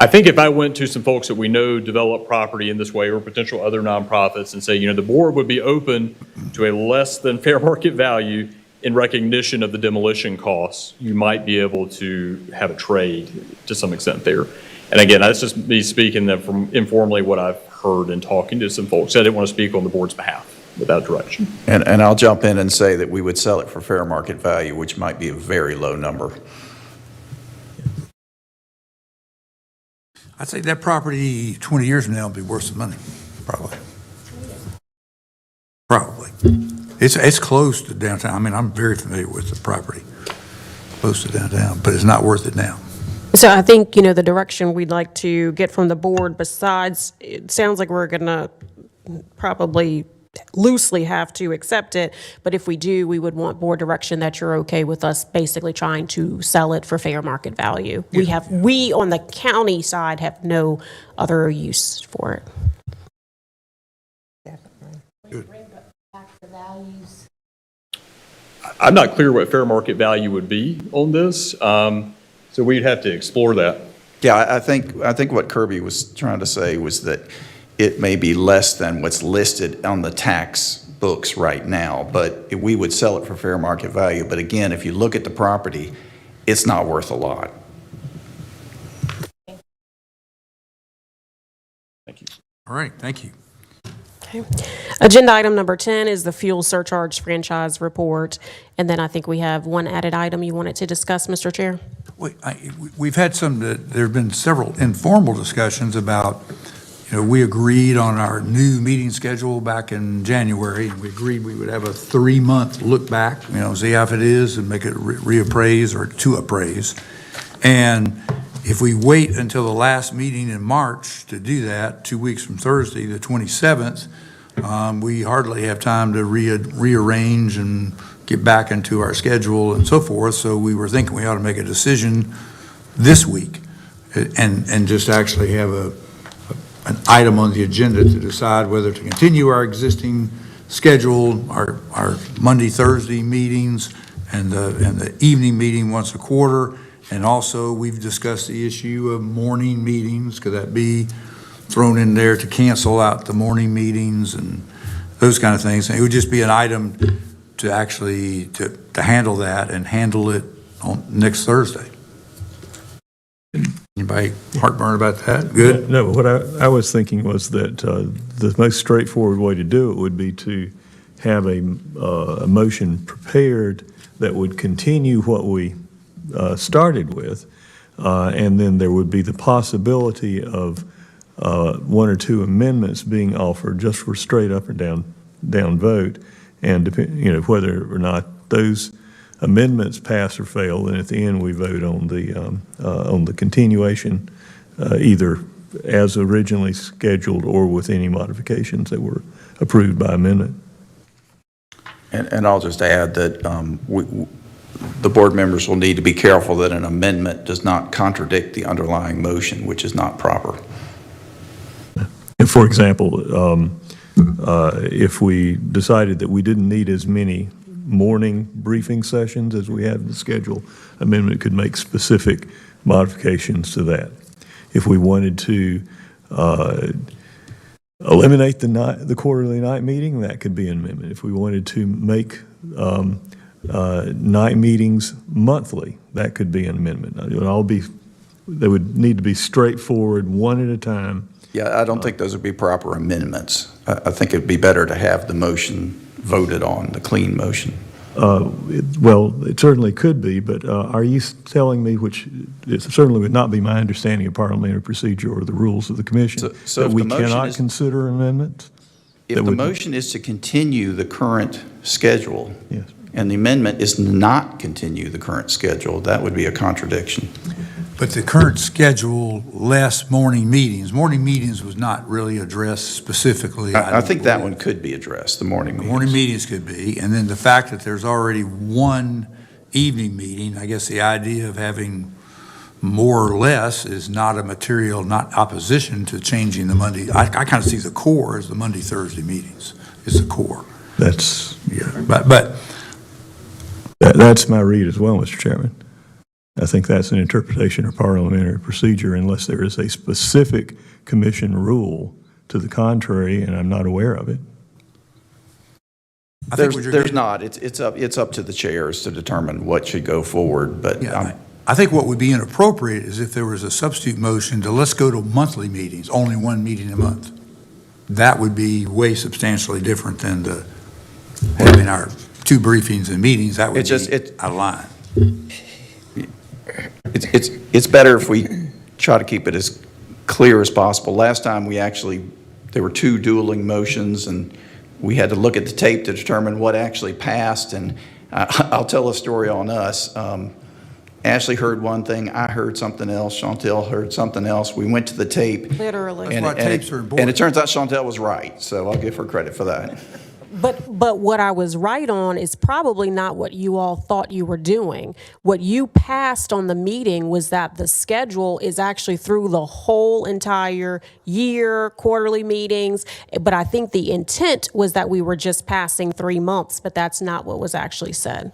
I think if I went to some folks that we know develop property in this way or potential other nonprofits and say, the board would be open to a less than fair market value in recognition of the demolition costs, you might be able to have a trade to some extent there. And again, that's just me speaking from informally what I've heard and talking to some folks. I didn't want to speak on the board's behalf without direction. And I'll jump in and say that we would sell it for fair market value, which might be a very low number. I'd say that property 20 years from now will be worth some money, probably. Probably. It's close to downtown. I'm very familiar with the property, close to downtown, but it's not worth it now. So I think, the direction we'd like to get from the board, besides, it sounds like we're going to probably loosely have to accept it, but if we do, we would want board direction that you're okay with us basically trying to sell it for fair market value. We on the county side have no other use for it. Bring back the values. I'm not clear what fair market value would be on this, so we'd have to explore that. Yeah, I think what Kirby was trying to say was that it may be less than what's listed on the tax books right now, but we would sell it for fair market value. But again, if you look at the property, it's not worth a lot. Thank you. All right, thank you. Okay. Agenda item number 10 is the fuel surcharge franchise report. And then I think we have one added item you wanted to discuss, Mr. Chair. We've had there have been several informal discussions about, we agreed on our new meeting schedule back in January, and we agreed we would have a 3-month look back, see how it is and make it reappraise or to appraise. And if we wait until the last meeting in March to do that, 2 weeks from Thursday, the 27th, we hardly have time to rearrange and get back into our schedule and so forth. So we were thinking we ought to make a decision this week and just actually have an item on the agenda to decide whether to continue our existing schedule, our Monday, Thursday meetings, and the evening meeting once a quarter. And also, we've discussed the issue of morning meetings. Could that be thrown in there to cancel out the morning meetings and those kind of things? And it would just be an item to actually, to handle that and handle it on next Thursday. Anybody heartburn about that? Good? No, what I was thinking was that the most straightforward way to do it would be to have a motion prepared that would continue what we started with, and then there would be the possibility of one or two amendments being offered just for straight up or down vote, and whether or not those amendments pass or fail, then at the end we vote on the continuation, either as originally scheduled or with any modifications that were approved by amendment. And I'll just add that the board members will need to be careful that an amendment does not contradict the underlying motion, which is not proper. And for example, if we decided that we didn't need as many morning briefing sessions as we have in the schedule, amendment could make specific modifications to that. If we wanted to eliminate the quarterly night meeting, that could be an amendment. If we wanted to make night meetings monthly, that could be an amendment. They would need to be straightforward, one at a time. Yeah, I don't think those would be proper amendments. I think it'd be better to have the motion voted on, the clean motion. Well, it certainly could be, but are you telling me, which it certainly would not be my understanding of parliamentary procedure or the rules of the commission, So that if we the motion cannot is- consider amendments? If the motion is to continue the current schedule, Yes. and the amendment is not continue the current schedule, that would be a contradiction. But the current schedule, less morning meetings. Morning meetings was not really addressed specifically. I think that don't one could be addressed, the morning believe. meetings. Morning meetings could be, and then the fact that there's already one evening meeting, I guess the idea of having more or less is not a material, not opposition to changing the Monday. I kind of see the core as the Monday, Thursday meetings. It's the core. That's But that's my read as well, Mr. Chairman. I think that's an interpretation of parliamentary procedure unless there is a specific commission rule to the contrary, and I'm not aware of it. I think what you're There's getting- not. It's up to the chairs to determine what should go forward, but Yeah, I think what would be inappropriate is if there was a substitute motion to let's go to monthly meetings, only one meeting a month. That would be way substantially different than having our two briefings and meetings. That would It's just- be out of line. it's better if we try to keep it as clear as possible. Last time there were two dueling motions, and we had to look at the tape to determine what actually passed, and I'll tell a story on us. Ashley heard one thing, I heard something else, Chantel heard something else. We went to the tape. Literally. That's why tapes are important. And it turns out Chantel was right, so I'll give her credit for that. But what I was right on is probably not what you all thought you were doing. What you passed on the meeting was that the schedule is actually through the whole entire year, quarterly meetings. But I think the intent was that we were just passing 3 months, but that's not what was actually said.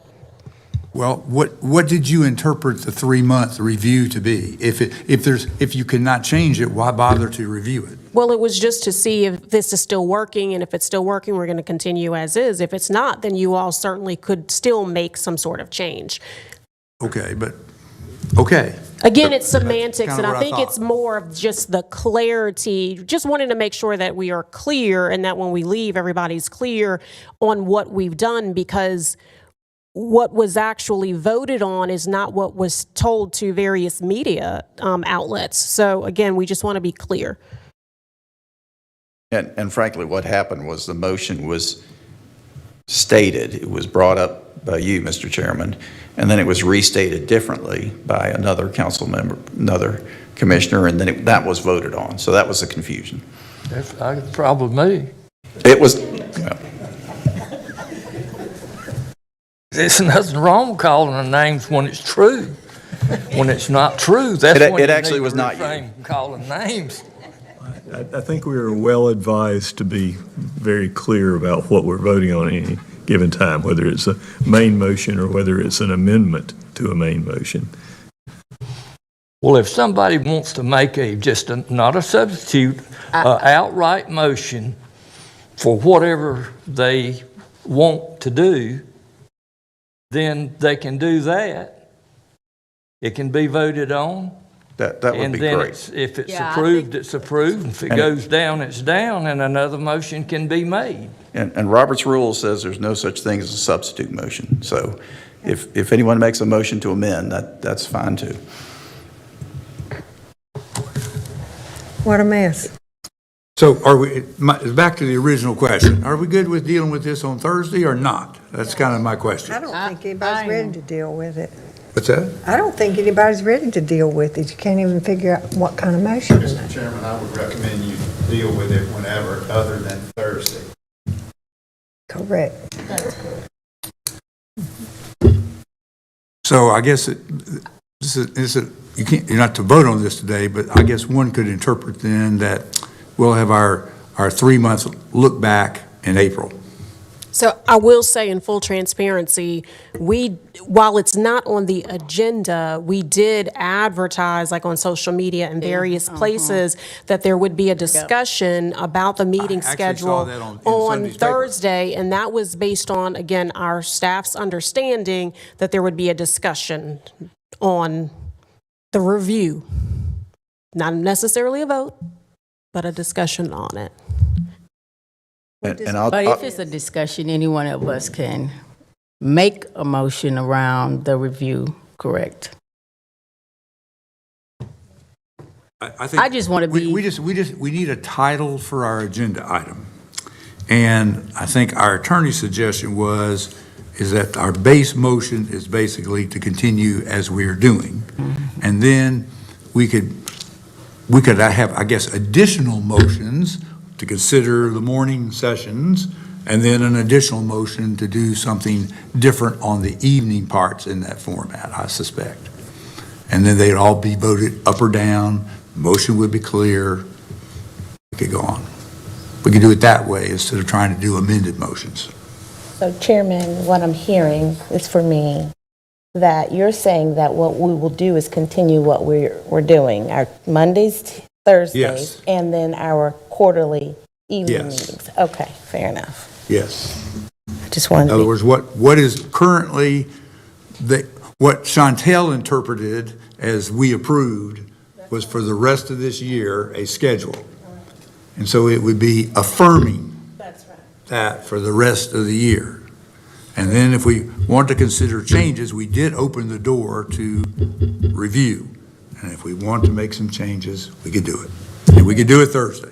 Well, what did you interpret the 3-month review to be? If you cannot change it, why bother to review it? Well, it was just to see if this is still working, and if it's still working, we're going to continue as is. If it's not, then you all certainly could still make some sort of change. Okay. Again, it's semantics, kinda and I what I think thought. it's more of just the clarity, just wanting to make sure that we are clear and that when we leave, everybody's clear on what we've done, because what was actually voted on is not what was told to various media outlets. So again, we just want to be clear. And frankly, what happened was the motion was stated, it was brought up by you, Mr. Chairman, and then it was restated differently by another council member, another commissioner, and then that was voted on. So that was the confusion. That's probably me. It was, There's nothing wrong calling the names when it's true. when it's not true, that's It- when it you actually need was to not you. refrain from calling names. I think we are well advised to be very clear about what we're voting on at any given time, whether it's a main motion or whether it's an amendment to a main motion. Well, if somebody wants to make not a substitute, outright motion for whatever they want to do, then they can do that. It can be voted on. That would And be then great. if it's Yeah, I approved, it's approved. And if it And- goes down, it's down, and another motion can be made. And Robert's rule says there's no such thing as a substitute motion. So if anyone makes a motion to amend, that's fine too. What a mess. So back to the original question. Are we good with dealing with this on Thursday or not? That's kind of my question. I don't think anybody's ready to deal with it. What's that? I don't think anybody's ready to deal with it. You can't even figure out what kind of motion. Mr. Chairman, I would recommend you deal with it whenever, other than Thursday. Correct. So I guess you're not to vote on this today, but I guess one could interpret then that we'll have our 3-month look back in April. So I will say in full transparency, while it's not on the agenda, we did advertise, like on social media and various places, that there would be a discussion about the meeting I actually schedule saw that in on Sunday's paper. Thursday, and that was based on, again, our staff's understanding that there would be a discussion on the review. Not necessarily a vote, but a discussion on it. And I'll, But if it's a discussion, any one of us can make a motion around the review, correct? I think I just want to be. we need a title for our agenda item. And I think our attorney's suggestion is that our base motion is basically to continue as we are doing. And then we could have, I guess, additional motions to consider the morning sessions, and then an additional motion to do something different on the evening parts in that format, I suspect. And then they'd all be voted up or down, motion would be clear, we could go on. We could do it that way instead of trying to do amended motions. So Chairman, what I'm hearing is for me, that you're saying that what we will do is continue what we're doing, our Mondays, Thursdays, Yes. and then our quarterly evening Yes. meetings. Okay, fair enough. Yes. I just wanted In to other be, words, what is currently, what Chantel interpreted as we approved was for the rest of this year, a schedule. And so it would be affirming that for the rest of the year. And then if we want to consider changes, we did open the door to review. And if we want to make some changes, we could do it. And we could do it Thursday.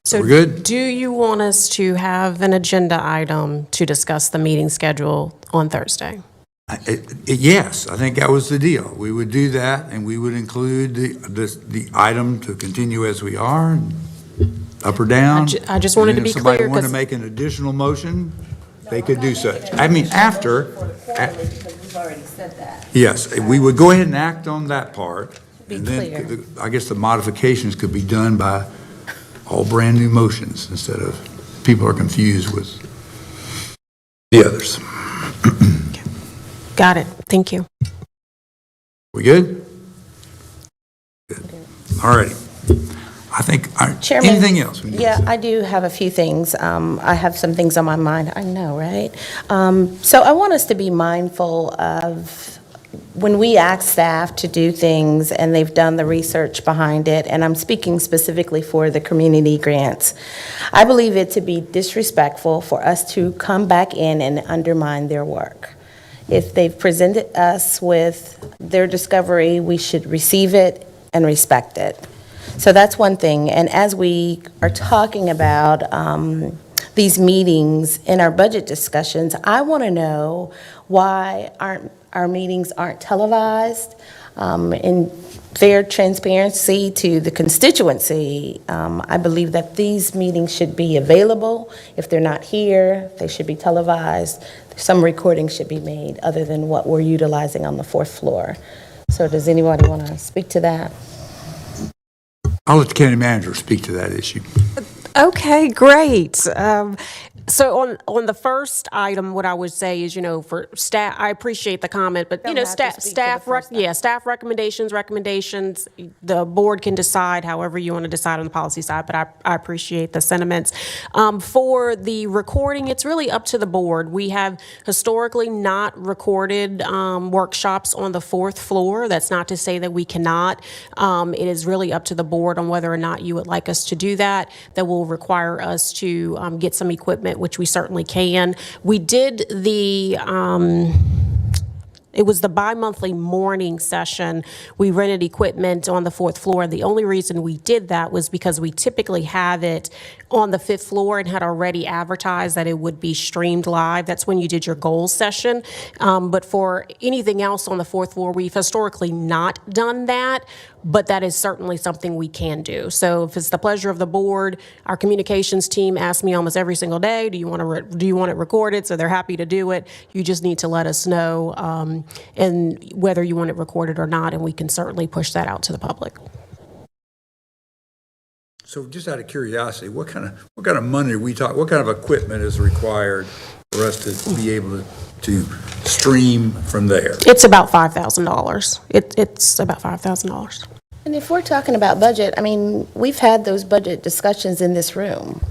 So We're good? do you want us to have an agenda item to discuss the meeting schedule on Thursday? Yes, I think that was the deal. We would do that, and we would include the item to continue as we are, and up or down. I just wanted to be And if somebody clear, wanted to 'cause- make an additional motion, they could do such. I mean, after, because we've already said that. yes, we would go ahead and act on that part. Be And then, clear. I guess the modifications could be done by all brand-new motions instead of people are confused with the others. Got it. Thank you. We good? Good. All righty. I think, Chairman, anything else? we need to Yeah, say? I do have a few things. I have some things on my mind, I know, right? So I want us to be mindful of when we ask staff to do things and they've done the research behind it, and I'm speaking specifically for the community grants, I believe it to be disrespectful for us to come back in and undermine their work. If they've presented us with their discovery, we should receive it and respect it. So that's one thing. And as we are talking about these meetings in our budget discussions, I want to know why aren't our meetings aren't televised. In fair transparency to the constituency, I believe that these meetings should be available. If they're not here, they should be televised. Some recording should be made other than what we're utilizing on the fourth floor. So does anybody want to speak to that? I'll let the county manager speak to that issue. Okay, great. So on the first item, what I would say is, for staff, I appreciate the comment, but, Don't have to speak to the first item. staff recommendations, the board can decide however you want to decide on the policy side, but I appreciate the sentiments. For the recording, it's really up to the board. We have historically not recorded workshops on the fourth floor. That's not to say that we cannot. It is really up to the board on whether or not you would like us to do that. That will require us to get some equipment, which we certainly can. We did it was the bi-monthly morning session. We rented equipment on the fourth floor. The only reason we did that was because we typically have it on the fifth floor and had already advertised that it would be streamed live. That's when you did your goals session. But for anything else on the fourth floor, we've historically not done that, but that is certainly something we can do. So if it's the pleasure of the board, our communications team asks me almost every single day, do you want it recorded? So they're happy to do it. You just need to let us know and whether you want it recorded or not, and we can certainly push that out to the public. So just out of curiosity, what kind of money are we talking, what kind of equipment is required for us to be able to stream from there? It's about $5,000. It's about $5,000. And if we're talking about budget, I mean, we've had those budget discussions in this room.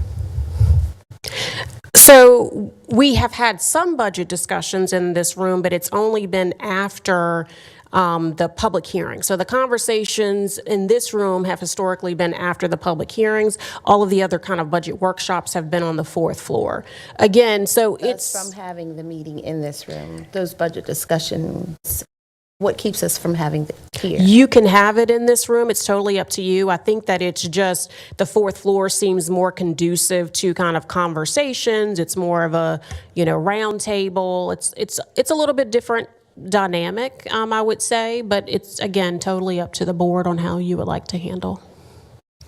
So we have had some budget discussions in this room, but it's only been after the public hearing. So the conversations in this room have historically been after the public hearings. All of the other kind of budget workshops have been on the fourth floor. Again, so it's From having the meeting in this room, those budget discussions, what keeps us from having it here? You can have it in this room. It's totally up to you. I think that it's just the fourth floor seems more conducive to kind of conversations. It's more of a, round table. It's a little bit different dynamic, I would say, but it's, again, totally up to the board on how you would like to handle.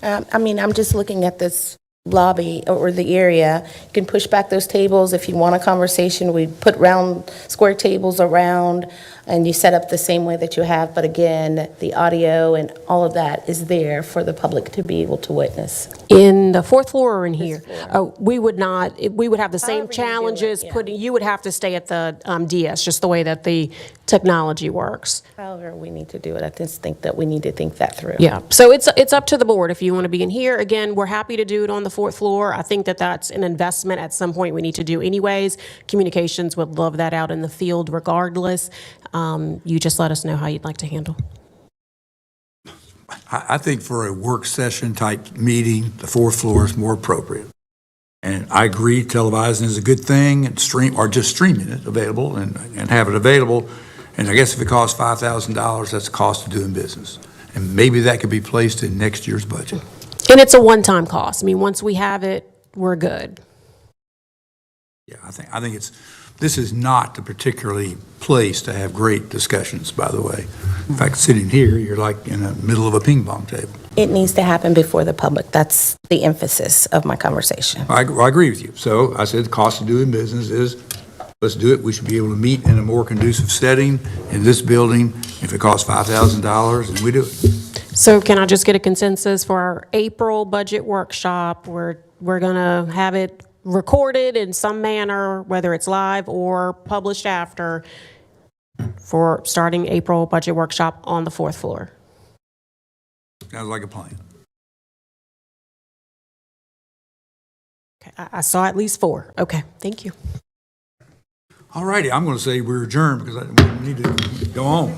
I'm just looking at this lobby or the area. You can push back those tables. If you want a conversation, we put round square tables around and you set up the same way that you have. But again, the audio and all of that is there for the public to be able to witness. In the fourth floor or in here? Oh, we would not, we would have the same However you do it, challenges, yeah. you would have to stay at the DS, just the way that the technology works. However we need to do it, I just think that we need to think that through. Yeah, so it's up to the board if you want to be in here. Again, we're happy to do it on the fourth floor. I think that that's an investment at some point we need to do anyways. Communications would love that out in the field regardless. You just let us know how you'd like to handle. I think for a work session type meeting, the fourth floor is more appropriate. And I agree, televising is a good thing, and just streaming it available and have it available. And I guess if it costs $5,000, that's the cost of doing business. And maybe that could be placed in next year's budget. And it's a one-time cost. I mean, once we have it, we're good. Yeah, I think this is not the particularly place to have great discussions, by the way. In fact, sitting here, you're like in the middle of a ping pong table. It needs to happen before the public. That's the emphasis of my conversation. I agree with you. So I said the cost of doing business is, let's do it. We should be able to meet in a more conducive setting in this building. If it costs $5,000, then we do it. So can I just get a consensus for our April budget workshop? We're going to have it recorded in some manner, whether it's live or published after, for starting April budget workshop on the fourth floor. Sounds like a plan. Okay, I saw at least 4. Okay, thank you. All righty, I'm going to say we're adjourned because we need to go on.